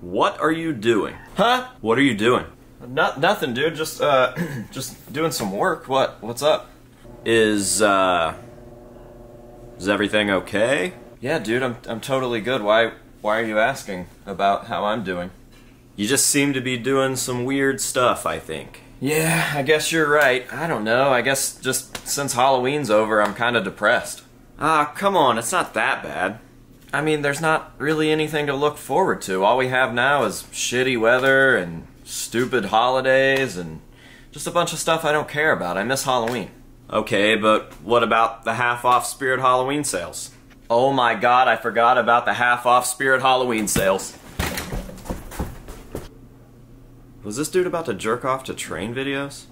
What are you doing? Huh? What are you doing? Nothing, dude. Just doing some work. What's up? Is everything okay? Yeah, dude. I'm totally good. Why are you asking about how I'm doing? You just seem to be doing some weird stuff, I think. Yeah, I guess you're right. I don't know. I guess just since Halloween's over, I'm kind of depressed. Ah, come on. It's not that bad. I mean, there's not really anything to look forward to. All we have now is shitty weather and stupid holidays and just a bunch of stuff I don't care about. I miss Halloween. Okay, but what about the half-off Spirit Halloween sales? Oh my god, I forgot about the half-off Spirit Halloween sales. Was this dude about to jerk off to train videos?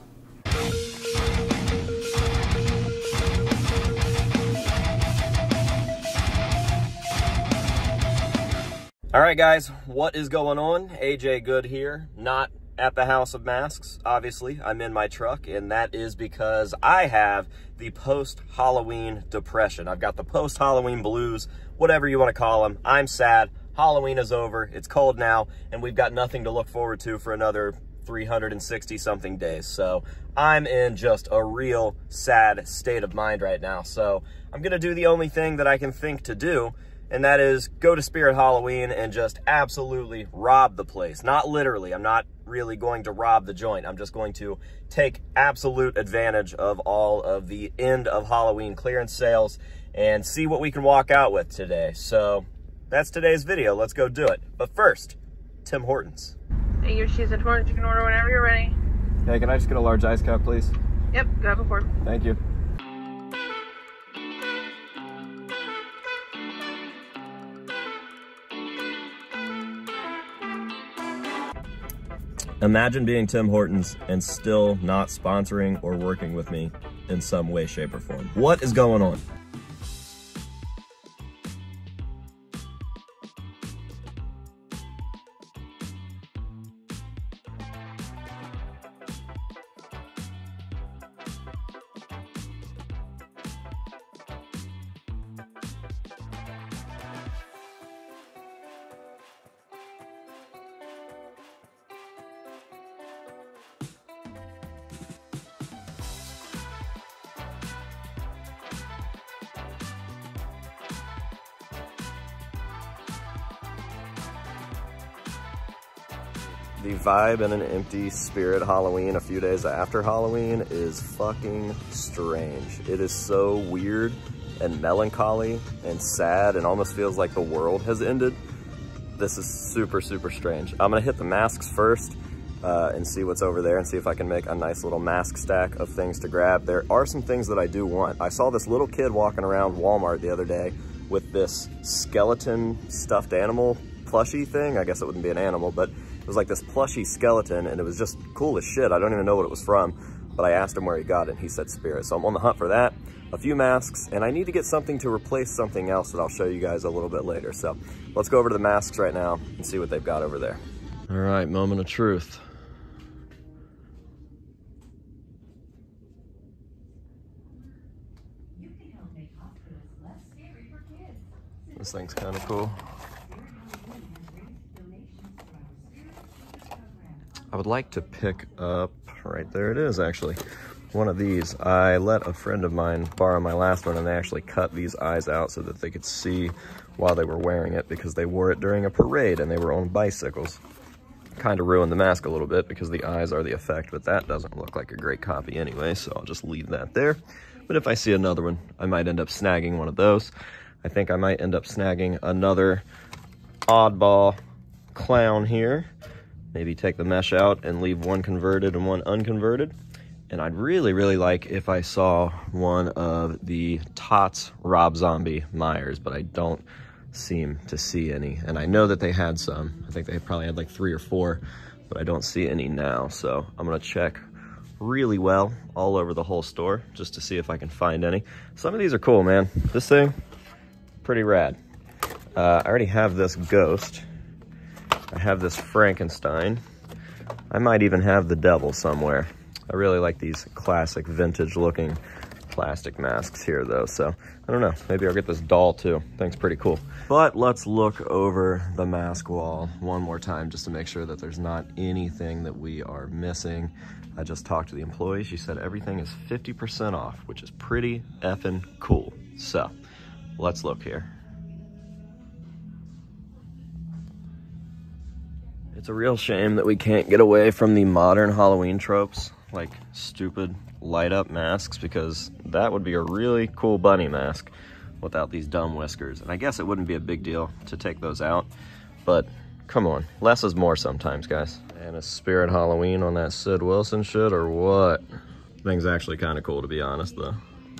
Alright guys, what is going on? AJ Good here, not at the House of Masks, obviously. I'm in my truck, and that is because I have the post-Halloween depression. I've got the post-Halloween blues, whatever you want to call them. I'm sad. Halloween is over. It's cold now, and we've got nothing to look forward to for another 360-something days. So I'm in just a real sad state of mind right now. So I'm going to do the only thing that I can think to do, and that is go to Spirit Halloween and just absolutely rob the place. Not literally. I'm not really going to rob the joint. I'm just going to take absolute advantage of all of the end of Halloween clearance sales and see what we can walk out with today. So that's today's video. Let's go do it. But first, Tim Hortons. Hey, your cheese at Hortons. You can order whenever you're ready. Hey, can I just get a large ice cup, please? Yep, grab a fork. Thank you. Imagine being Tim Hortons and still not sponsoring or working with me in some way, shape, or form. What is going on? The vibe in an empty Spirit Halloween a few days after Halloween is fucking strange. It is so weird and melancholy and sad and almost feels like the world has ended. This is super, super strange. I'm gonna hit the masks first and see what's over there and see if I can make a nice little mask stack of things to grab. There are some things that I do want. I saw this little kid walking around Walmart the other day with this skeleton stuffed animal plushie thing. I guess it wouldn't be an animal, but it was like this plushy skeleton, and it was just cool as shit. I don't even know what it was from, but I asked him where he got it, and he said Spirit. So I'm on the hunt for that, a few masks, and I need to get something to replace something else that I'll show you guys a little bit later. So let's go over to the masks right now and see what they've got over there. All right, moment of truth. This thing's kind of cool. I would like to pick up, right there it is actually, one of these. I let a friend of mine borrow my last one, and they actually cut these eyes out so that they could see while they were wearing it, because they wore it during a parade and they were on bicycles. Kind of ruined the mask a little bit because the eyes are the effect, but that doesn't look like a great copy anyway, so I'll just leave that there. But if I see another one, I might end up snagging one of those. I think I might end up snagging another oddball clown here. Maybe take the mesh out and leave one converted and one unconverted. And I'd really, really like if I saw one of the Tots Rob Zombie Myers, but I don't seem to see any. And I know that they had some. I think they probably had like 3 or 4, but I don't see any now. So I'm gonna check really well all over the whole store just to see if I can find any. Some of these are cool, man. This thing, pretty rad. I already have this ghost. I have this Frankenstein. I might even have the devil somewhere. I really like these classic vintage looking plastic masks here though, so I don't know, maybe I'll get this doll too. I think it's pretty cool. But let's look over the mask wall one more time just to make sure that there's not anything that we are missing. I just talked to the employee. She said everything is 50% off, which is pretty effing cool. So let's look here. It's a real shame that we can't get away from the modern Halloween tropes, like stupid light up masks, because that would be a really cool bunny mask without these dumb whiskers. And I guess it wouldn't be a big deal to take those out, but come on, less is more sometimes, guys. And a Spirit Halloween on that Sid Wilson shit or what? Thing's actually kind of cool, to be honest, though.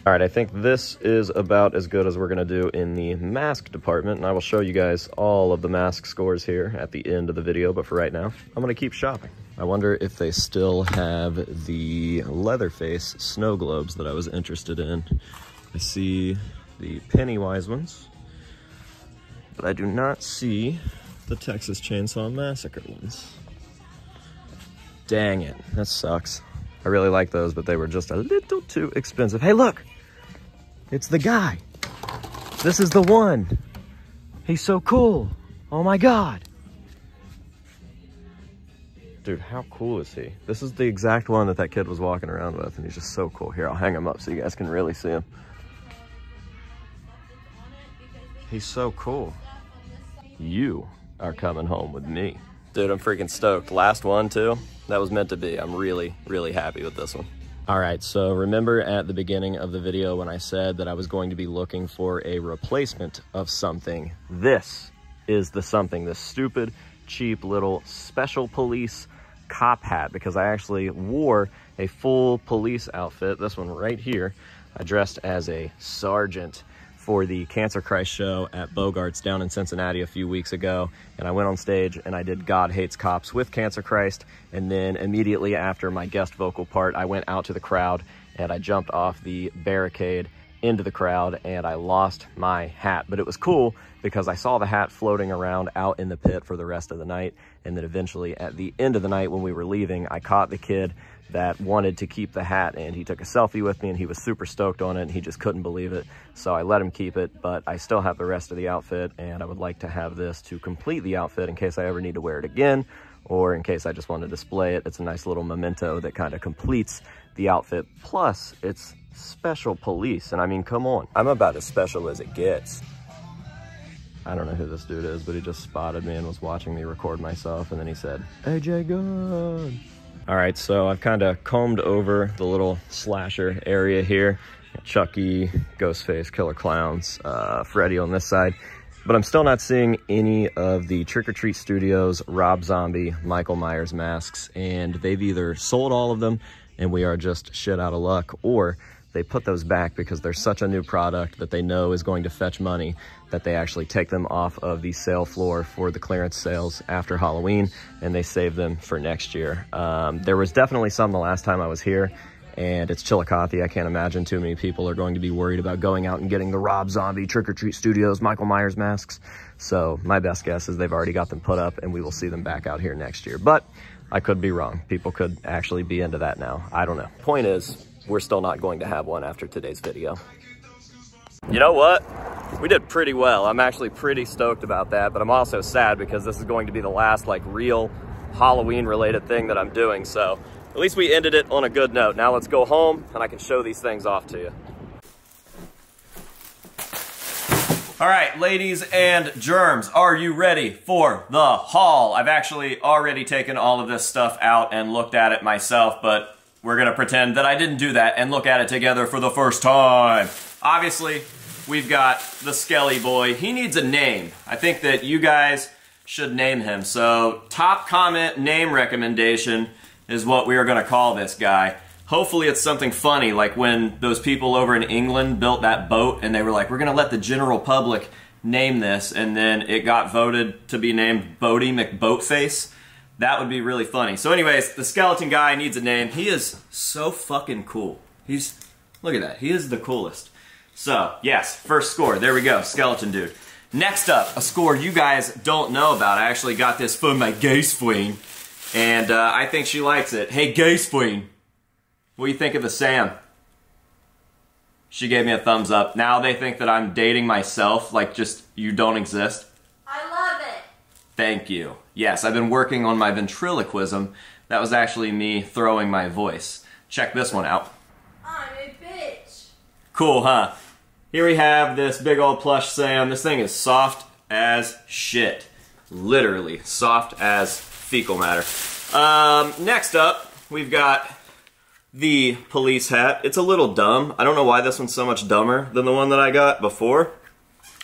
All right, I think this is about as good as we're gonna do in the mask department, and I will show you guys all of the mask scores here at the end of the video, but for right now, I'm gonna keep shopping. I wonder if they still have the Leatherface snow globes that I was interested in. I see the Pennywise ones, but I do not see the Texas Chainsaw Massacre ones. Dang it, that sucks. I really like those, but they were just a little too expensive. Hey, look, it's the guy. This is the one. He's so cool. Oh my God. Dude, how cool is he? This is the exact one that kid was walking around with, and he's just so cool. Here, I'll hang him up so you guys can really see him. He's so cool. You are coming home with me. Dude, I'm freaking stoked. Last one too. That was meant to be. I'm really, really happy with this one. All right, so remember at the beginning of the video when I said that I was going to be looking for a replacement of something? This is the something, this stupid, cheap little special police cop hat, because I actually wore a full police outfit, this one right here. I dressed as a sergeant for the Cancer Christ show at Bogart's down in Cincinnati a few weeks ago, and I went on stage and I did God Hates Cops with Cancer Christ, and then immediately after my guest vocal part, I went out to the crowd and I jumped off the barricade into the crowd and I lost my hat. But it was cool because I saw the hat floating around out in the pit for the rest of the night, and then eventually at the end of the night when we were leaving, I caught the kid that wanted to keep the hat, and he took a selfie with me and he was super stoked on it and he just couldn't believe it. So I let him keep it, but I still have the rest of the outfit, and I would like to have this to complete the outfit in case I ever need to wear it again, or in case I just want to display it. It's a nice little memento that kind of completes the outfit. Plus, it's special police, and I mean, come on. I'm about as special as it gets. I don't know who this dude is, but he just spotted me and was watching me record myself, and then he said, AJ Gunn. All right, so I've kind of combed over the little slasher area here. Chucky, Ghostface, Killer Clowns, Freddy on this side. But I'm still not seeing any of the Trick or Treat Studios, Rob Zombie, Michael Myers masks. And they've either sold all of them and we are just shit out of luck, or they put those back because they're such a new product that they know is going to fetch money that they actually take them off of the sale floor for the clearance sales after Halloween, and they save them for next year. There was definitely some the last time I was here, and it's Chillicothe. I can't imagine too many people are going to be worried about going out and getting the Rob Zombie, Trick or Treat Studios, Michael Myers masks. So my best guess is they've already got them put up and we will see them back out here next year. But I could be wrong. People could actually be into that now. I don't know. Point is, we're still not going to have one after today's video. You know what? We did pretty well. I'm actually pretty stoked about that, but I'm also sad because this is going to be the last like real Halloween related thing that I'm doing. So at least we ended it on a good note. Now let's go home and I can show these things off to you. All right, ladies and germs, are you ready for the haul? I've actually already taken all of this stuff out and looked at it myself, but we're gonna pretend that I didn't do that and look at it together for the first time. Obviously, we've got the Skelly Boy. He needs a name. I think that you guys should name him. So, top comment name recommendation is what we are gonna call this guy. Hopefully it's something funny, like when those people over in England built that boat and they were like, we're gonna let the general public name this, and then it got voted to be named Bodie McBoatface. That would be really funny. So anyways, the skeleton guy needs a name. He is so fucking cool. Look at that, he is the coolest. So, yes, first score, there we go, skeleton dude. Next up, a score you guys don't know about. I actually got this from my Gaysfween, and I think she likes it. Hey Gaysfween, what do you think of the Sam? She gave me a thumbs up. Now they think that I'm dating myself, like just you don't exist. I love it. Thank you. Yes, I've been working on my ventriloquism. That was actually me throwing my voice. Check this one out. I'm a bitch. Cool, huh? Here we have this big old plush Sam. This thing is soft as shit. Literally soft as fecal matter. Next up, we've got the police hat. It's a little dumb. I don't know why this one's so much dumber than the one that I got before,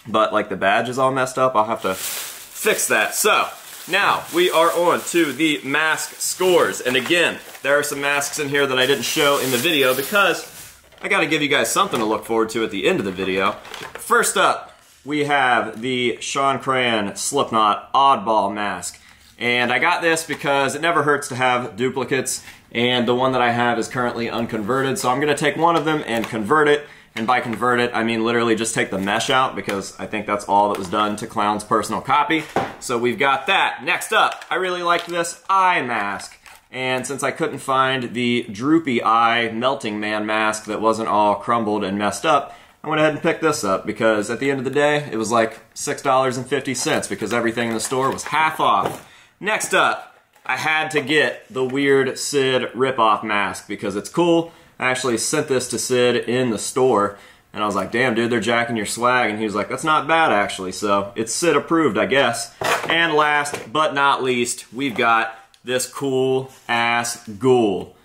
but like the badge is all messed up. I'll have to fix that. So now we are on to the mask scores. And again, there are some masks in here that I didn't show in the video because I gotta give you guys something to look forward to at the end of the video. First up, we have the Sean Crayon Slipknot Oddball mask. And I got this because it never hurts to have duplicates, and the one that I have is currently unconverted, so I'm gonna take one of them and convert it. And by convert it, I mean literally just take the mesh out, because I think that's all that was done to Clown's personal copy. So we've got that. Next up, I really like this eye mask. And since I couldn't find the droopy eye melting man mask that wasn't all crumbled and messed up, I went ahead and picked this up because at the end of the day, it was like $6.50 because everything in the store was half off. Next up, I had to get the weird Sid ripoff mask because it's cool. I actually sent this to Sid in the store, and I was like, damn dude, they're jacking your swag, and he was like, that's not bad actually, so it's Sid approved, I guess. And last but not least, we've got this cool ass ghoul.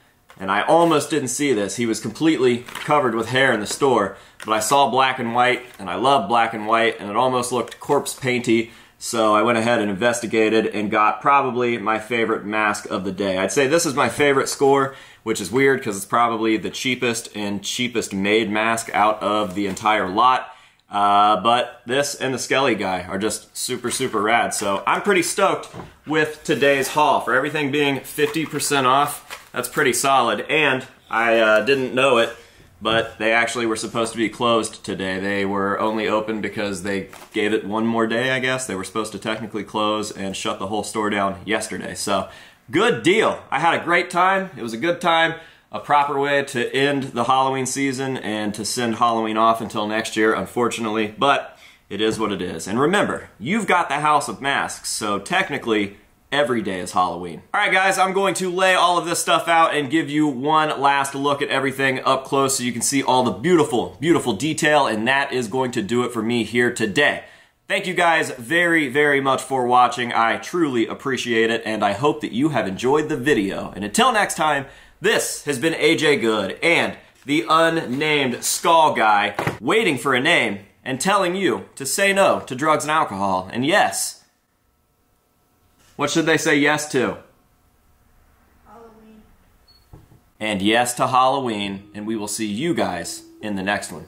And I almost didn't see this. He was completely covered with hair in the store, but I saw black and white, and I love black and white, and it almost looked corpse painty. So I went ahead and investigated and got probably my favorite mask of the day. I'd say this is my favorite score, which is weird because it's probably the cheapest and cheapest made mask out of the entire lot. But this and the Skelly guy are just super, super rad. So I'm pretty stoked with today's haul. For everything being 50% off, that's pretty solid. And I didn't know it, but they actually were supposed to be closed today. They were only open because they gave it one more day, I guess. They were supposed to technically close and shut the whole store down yesterday. So, good deal. I had a great time. It was a good time. A proper way to end the Halloween season and to send Halloween off until next year, unfortunately. But it is what it is. And remember, you've got the House of Masks, so technically, every day is Halloween. Alright guys, I'm going to lay all of this stuff out and give you one last look at everything up close so you can see all the beautiful, beautiful detail, and that is going to do it for me here today. Thank you guys very, very much for watching. I truly appreciate it, and I hope that you have enjoyed the video. And until next time, this has been AJ Good and the unnamed Skull Guy waiting for a name and telling you to say no to drugs and alcohol. And yes, what should they say yes to? Halloween. And yes to Halloween, and we will see you guys in the next one.